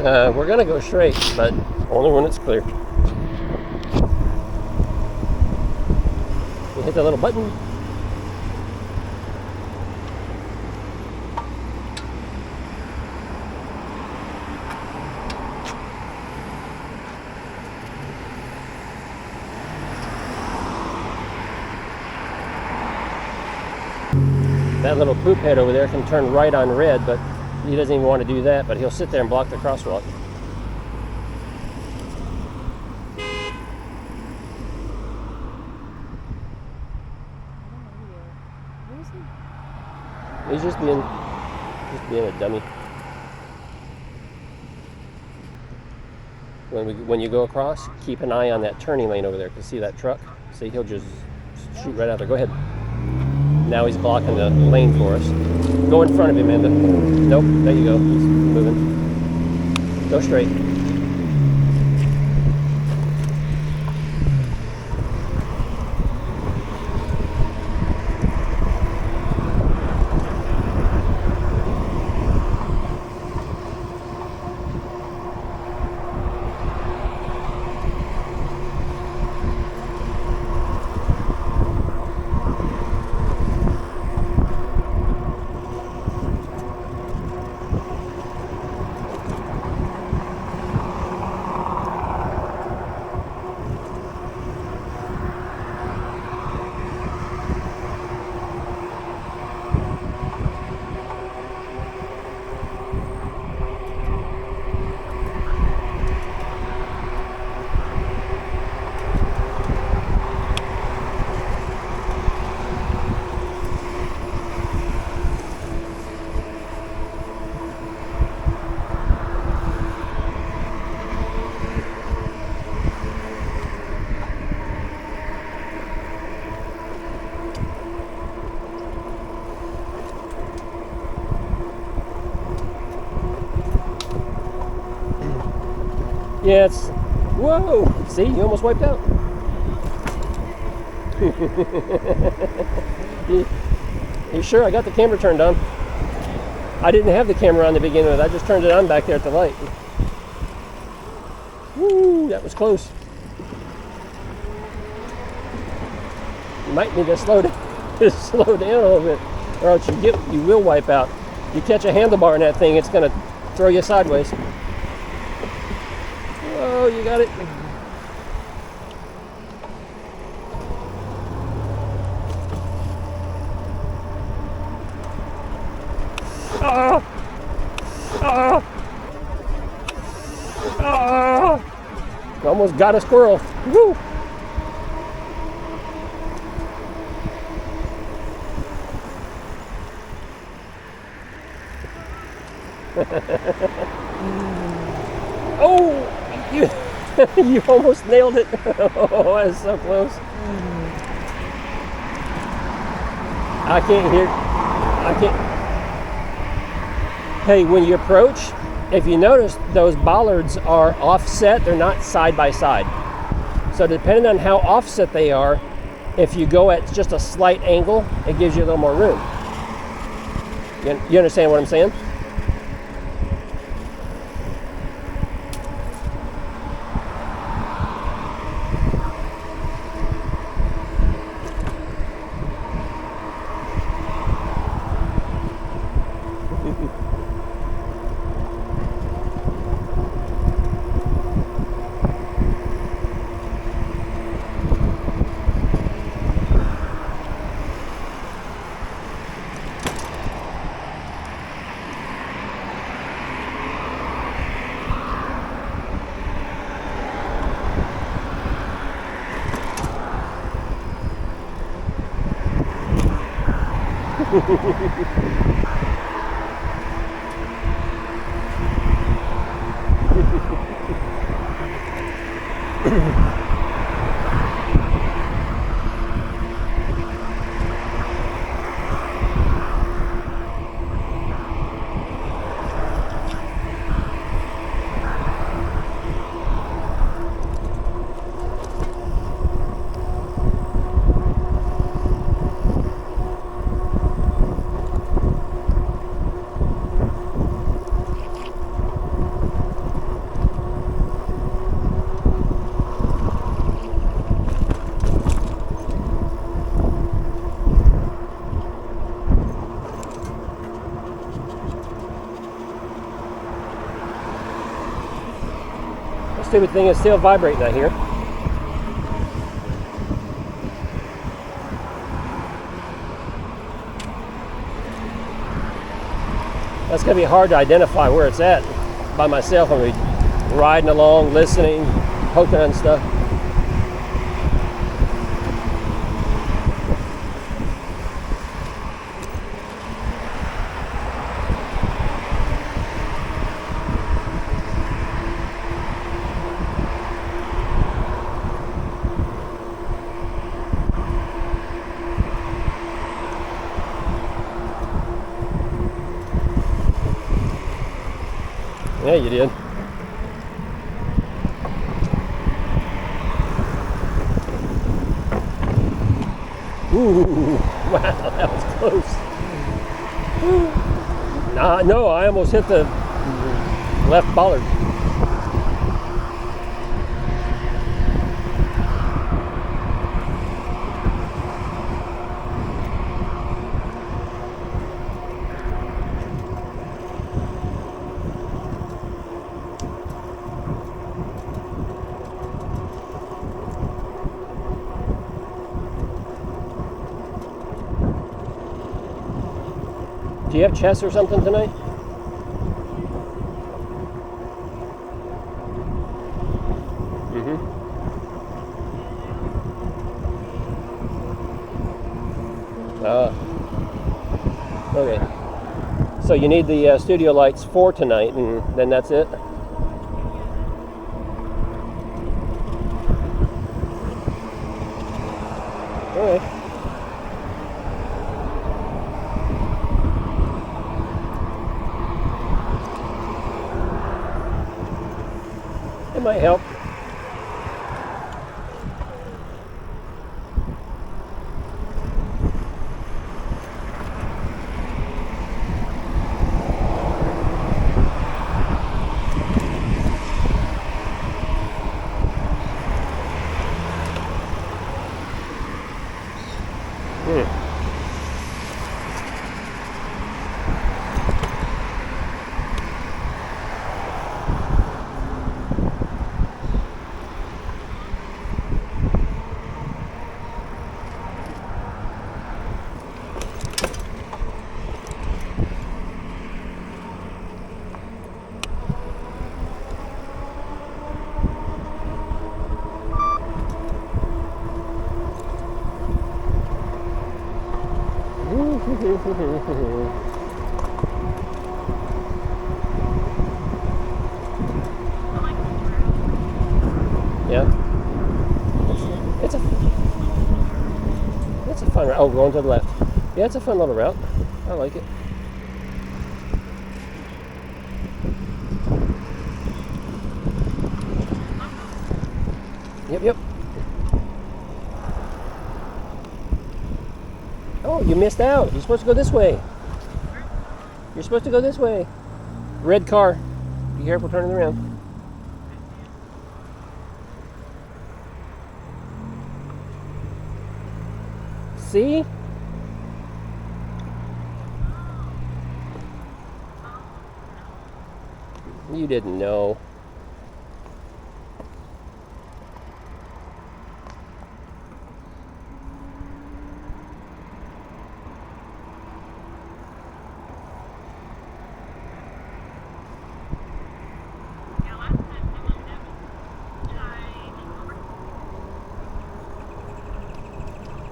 We're gonna go straight, but only when it's clear. You hit that little button. That little poop head over there can turn right on red, but he doesn't even want to do that, but he'll sit there and block the crosswalk. He's just being a dummy. When you go across, keep an eye on that turning lane over there. Cause see that truck? See, he'll just shoot right out there. Go ahead. Now he's blocking the lane for us. Go in front of him, Amanda. Nope, there you go. He's moving. Go straight. Yeah, it's, whoa, see, you almost wiped out. You sure? I got the camera turned on. I didn't have the camera on to begin with. I just turned it on back there at the light. Woo, that was close. You might need to slow down, slow down a little bit, or else you will wipe out. You catch a handlebar in that thing, it's going to throw you sideways. Oh, you got it. Ah! Ah! Ah! Almost got a squirrel. Woo! Oh! You almost nailed it. Oh, that was so close. I can't hear. I can't. Hey, when you approach, if you notice, those bollards are offset. They're not side by side. So depending on how offset they are, if you go at just a slight angle, it gives you a little more room. You understand what I'm saying? stupid thing is still vibrating, I hear. That's going to be hard to identify where it's at by myself. I'm going to be riding along, listening, poking on stuff. Yeah, you did. Ooh, wow, that was close. No, I almost hit the left bollard. Do you have chess or something tonight? Okay. So you need the studio lights for tonight, and then that's it? Alright. It might help. Yeah. It's a fun route. Oh, going to the left. Yeah, it's a fun little route. I like it. Yep. Oh, you missed out. You're supposed to go this way. You're supposed to go this way. Red car. Be careful turning around. See? You didn't know.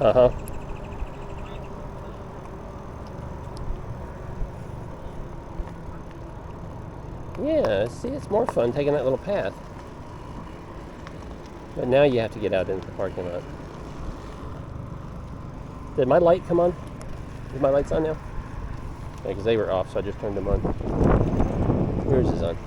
Uh-huh. Yeah, see, it's more fun taking that little path. But now you have to get out into the parking lot. Did my light come on? Is my lights on now? Yeah, because they were off, so I just turned them on. Yours is on.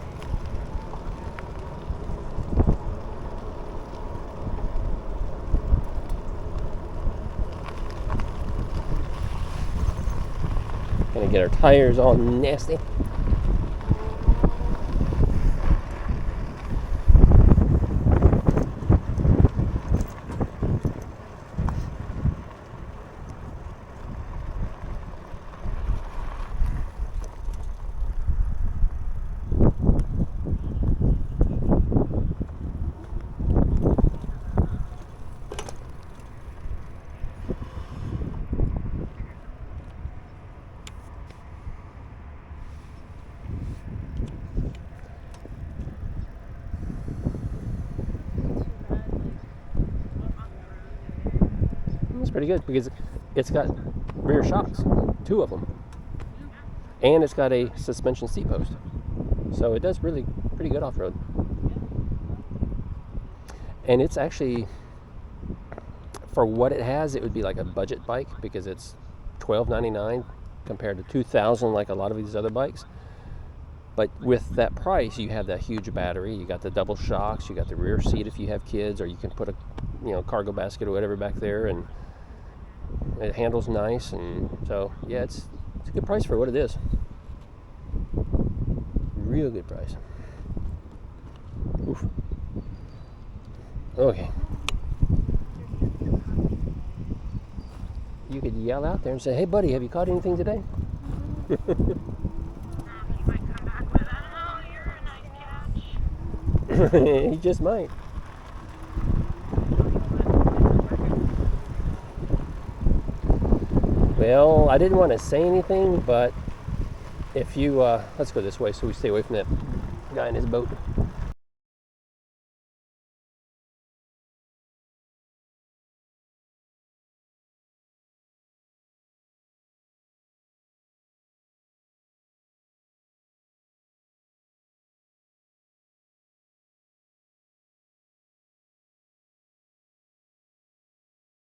Gonna get our tires all nasty. pretty good because it's got rear shocks, 2 of them, and it's got a suspension seat post, so it does really pretty good off-road. And it's actually, for what it has, it would be like a budget bike because it's $12.99 compared to $2,000 like a lot of these other bikes. But with that price, you have that huge battery, you got the double shocks, you got the rear seat if you have kids, or you can put a cargo basket or whatever back there, and it handles nice. And so yeah, it's a good price for what it is. Real good price. Oof. Okay. You could yell out there and say, "Hey buddy, have you caught anything today?" He just might. Well, I didn't want to say anything, but if you let's go this way so we stay away from that guy in his boat.